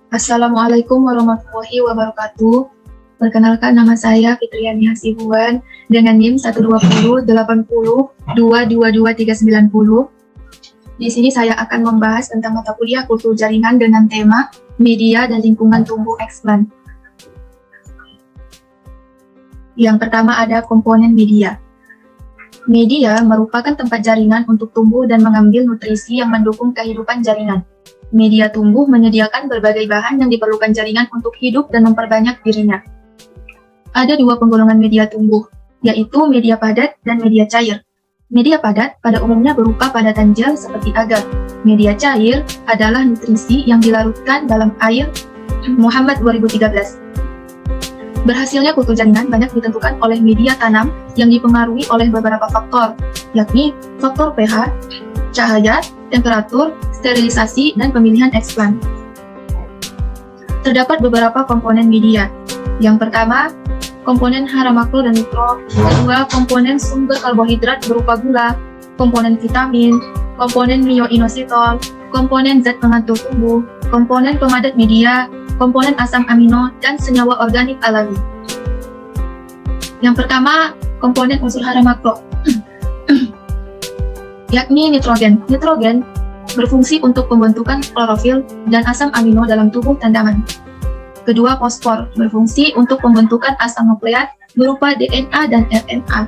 Assalamualaikum warahmatullahi wabarakatuh. Perkenalkan, nama saya Fitriani Hasibuan dengan NIM 1208020222390. Di sini saya akan membahas tentang mata kuliah kultur jaringan dengan tema media dan lingkungan tumbuh eksplan. Yang pertama ada komponen media. Media merupakan tempat jaringan untuk tumbuh dan mengambil nutrisi yang mendukung kehidupan jaringan. Media tumbuh menyediakan berbagai bahan yang diperlukan jaringan untuk hidup dan memperbanyak dirinya. Ada dua penggolongan media tumbuh, yaitu media padat dan media cair. Media padat pada umumnya berupa padatan gel seperti agar. Media cair adalah nutrisi yang dilarutkan dalam air. Muhammad 2013. Berhasilnya kultur jaringan banyak ditentukan oleh media tanam yang dipengaruhi oleh beberapa faktor, yakni faktor pH, cahaya, temperatur, sterilisasi, dan pemilihan eksplan. Terdapat beberapa komponen media. Yang pertama, komponen hara makro dan mikro. Kedua, komponen sumber karbohidrat berupa gula, komponen vitamin, komponen myoinositol, komponen zat pengatur tumbuh, komponen pemadat media, komponen asam amino, dan senyawa organik alami. Yang pertama, komponen unsur hara makro, yakni nitrogen. Nitrogen berfungsi untuk pembentukan klorofil dan asam amino dalam tubuh tanaman. Kedua, fosfor berfungsi untuk pembentukan asam nukleat berupa DNA dan RNA.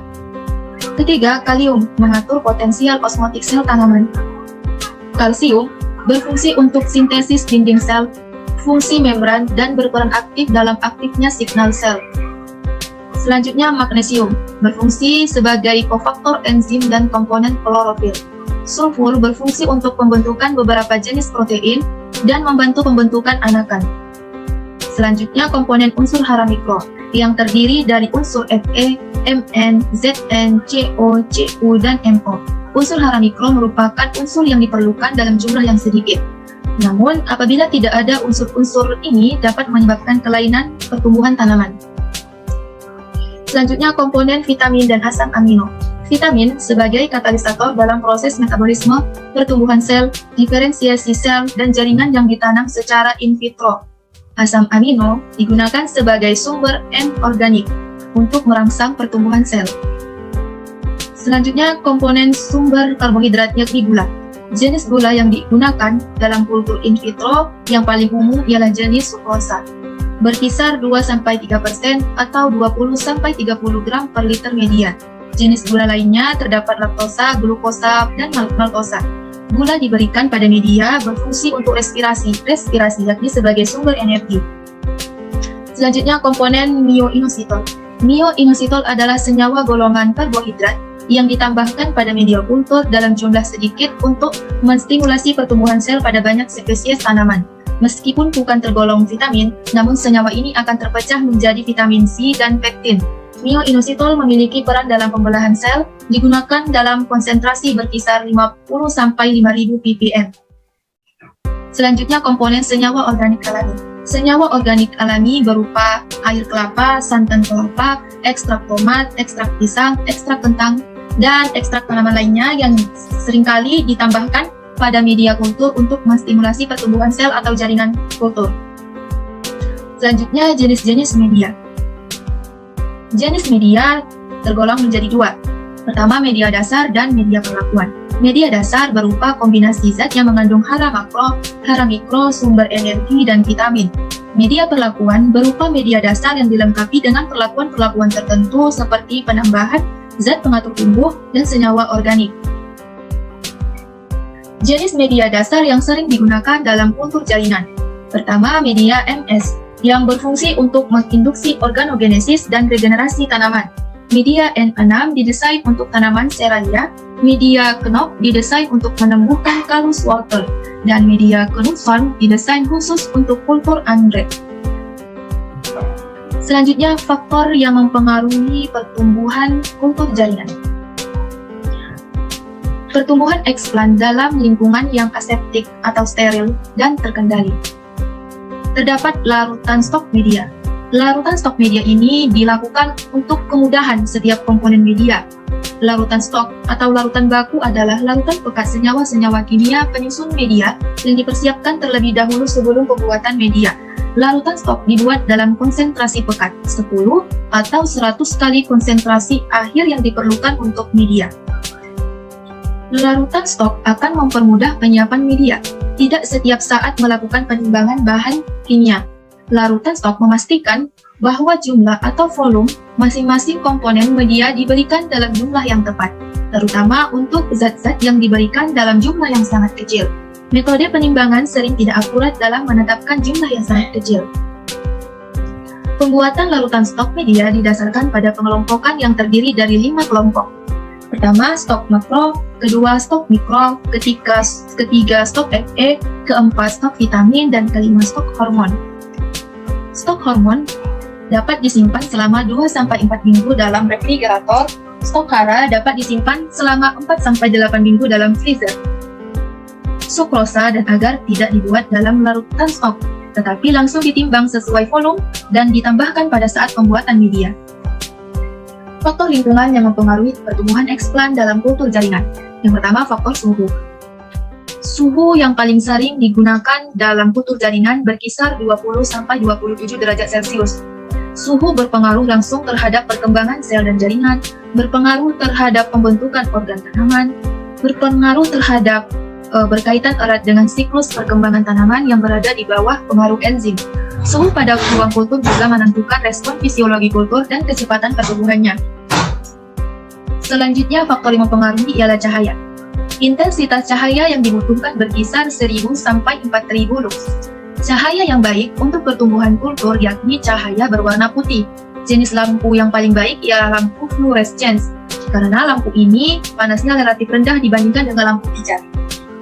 Ketiga, kalium mengatur potensial osmotik sel tanaman. Kalsium berfungsi untuk sintesis dinding sel, fungsi membran, dan berperan aktif dalam aktifnya signal sel. Selanjutnya, magnesium berfungsi sebagai kofaktor enzim dan komponen klorofil. Sulfur berfungsi untuk pembentukan beberapa jenis protein dan membantu pembentukan anakan. Selanjutnya, komponen unsur hara mikro yang terdiri dari unsur Fe, Mn, Zn, Co, Cu, dan Mo. Unsur hara mikro merupakan unsur yang diperlukan dalam jumlah yang sedikit. Namun, apabila tidak ada unsur-unsur ini dapat menyebabkan kelainan pertumbuhan tanaman. Selanjutnya, komponen vitamin dan asam amino. Vitamin sebagai katalisator dalam proses metabolisme, pertumbuhan sel, diferensiasi sel, dan jaringan yang ditanam secara in vitro. Asam amino digunakan sebagai sumber N-organik untuk merangsang pertumbuhan sel. Selanjutnya, komponen sumber karbohidrat yakni gula. Jenis gula yang digunakan dalam kultur in vitro yang paling umum ialah jenis sukrosa, berkisar 2-3% atau 20-30 gram per liter media. Jenis gula lainnya terdapat laktosa, glukosa, dan maltosa. Gula diberikan pada media berfungsi untuk respirasi yakni sebagai sumber energi. Selanjutnya, komponen myoinositol. Myoinositol adalah senyawa golongan karbohidrat yang ditambahkan pada media kultur dalam jumlah sedikit untuk menstimulasi pertumbuhan sel pada banyak spesies tanaman. Meskipun bukan tergolong vitamin, namun senyawa ini akan terpecah menjadi vitamin C dan pektin. Myoinositol memiliki peran dalam pembelahan sel, digunakan dalam konsentrasi berkisar 50-5000 ppm. Selanjutnya, komponen senyawa organik alami. Senyawa organik alami berupa air kelapa, santan kelapa, ekstrak tomat, ekstrak pisang, ekstrak kentang, dan ekstrak tanaman lainnya yang seringkali ditambahkan pada media kultur untuk menstimulasi pertumbuhan sel atau jaringan kultur. Selanjutnya, jenis-jenis media. Jenis media tergolong menjadi dua. Pertama, media dasar dan media perlakuan. Media dasar berupa kombinasi zat yang mengandung hara makro, hara mikro, sumber energi, dan vitamin. Media perlakuan berupa media dasar yang dilengkapi dengan perlakuan-perlakuan tertentu seperti penambahan zat pengatur tumbuh dan senyawa organik. Jenis media dasar yang sering digunakan dalam kultur jaringan. Pertama, media MS yang berfungsi untuk menginduksi organogenesis dan regenerasi tanaman. Media N6 didesain untuk tanaman Serralia, media Knop didesain untuk menumbuhkan Callus wortel, dan media Knudson didesain khusus untuk kultur anggrek. Selanjutnya, faktor yang mempengaruhi pertumbuhan kultur jaringan. Pertumbuhan eksplan dalam lingkungan yang aseptik atau steril dan terkendali. Terdapat larutan stok media. Larutan stok media ini dilakukan untuk kemudahan setiap komponen media. Larutan stok atau larutan baku adalah larutan pekat senyawa-senyawa kimia penyusun media yang dipersiapkan terlebih dahulu sebelum pembuatan media. Larutan stok dibuat dalam konsentrasi pekat 10 atau 100 kali konsentrasi akhir yang diperlukan untuk media. Larutan stok akan mempermudah penyiapan media. Tidak setiap saat melakukan penimbangan bahan kimia. Larutan stok memastikan bahwa jumlah atau volume masing-masing komponen media diberikan dalam jumlah yang tepat, terutama untuk zat-zat yang diberikan dalam jumlah yang sangat kecil. Metode penimbangan sering tidak akurat dalam menetapkan jumlah yang sangat kecil. Pembuatan larutan stok media didasarkan pada pengelompokan yang terdiri dari 5 kelompok. Pertama, stok makro, kedua, stok mikro, ketiga, stok Fe, keempat, stok vitamin, dan kelima, stok hormon. Stok hormon dapat disimpan selama 2-4 minggu dalam refrigerator. Stok hara dapat disimpan selama 4-8 minggu dalam freezer. Sukrosa dan agar tidak dibuat dalam larutan stok, tetapi langsung ditimbang sesuai volume dan ditambahkan pada saat pembuatan media. Faktor lingkungan yang mempengaruhi pertumbuhan eksplan dalam kultur jaringan. Yang pertama, faktor suhu. Suhu yang paling sering digunakan dalam kultur jaringan berkisar 20-27 derajat Celcius. Suhu berpengaruh langsung terhadap perkembangan sel dan jaringan, berpengaruh terhadap pembentukan organ tanaman, berpengaruh terhadap berkaitan erat dengan siklus perkembangan tanaman yang berada di bawah pengaruh enzim. Suhu pada ruang kultur juga menentukan respon fisiologi kultur dan kecepatan pertumbuhannya. Selanjutnya, faktor yang mempengaruhi ialah cahaya. Intensitas cahaya yang dibutuhkan berkisar 1000 sampai 4000 lux. Cahaya yang baik untuk pertumbuhan kultur yakni cahaya berwarna putih. Jenis lampu yang paling baik ialah lampu fluorescence, karena lampu ini panasnya relatif rendah dibandingkan dengan lampu pijar.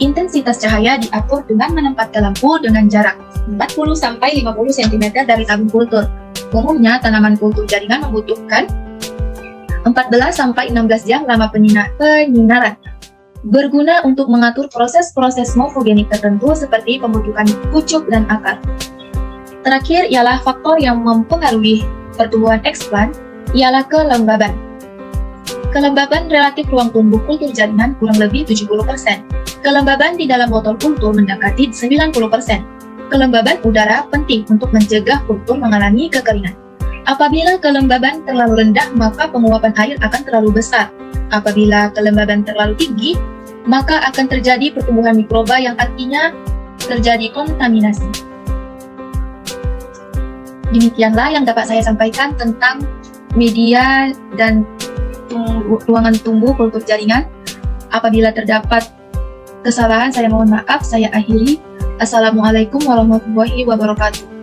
Intensitas cahaya diatur dengan menempatkan lampu dengan jarak 40-50 cm dari tabung kultur. Umumnya, tanaman kultur jaringan membutuhkan 14-16 jam lama penyinaran. Berguna untuk mengatur proses-proses morfogenik tertentu seperti pembentukan pucuk dan akar. Terakhir ialah faktor yang mempengaruhi pertumbuhan eksplan ialah kelembaban. Kelembaban relatif ruang tumbuh kultur jaringan kurang lebih 70%. Kelembaban di dalam botol kultur mendekati 90%. Kelembaban udara penting untuk mencegah kultur mengalami kekeringan. Apabila kelembaban terlalu rendah, maka penguapan air akan terlalu besar. Apabila kelembaban terlalu tinggi, maka akan terjadi pertumbuhan mikroba yang artinya terjadi kontaminasi. Demikianlah yang dapat saya sampaikan tentang media dan ruangan tumbuh kultur jaringan. Apabila terdapat kesalahan, saya mohon maaf. Saya akhiri. Assalamualaikum warahmatullahi wabarakatuh.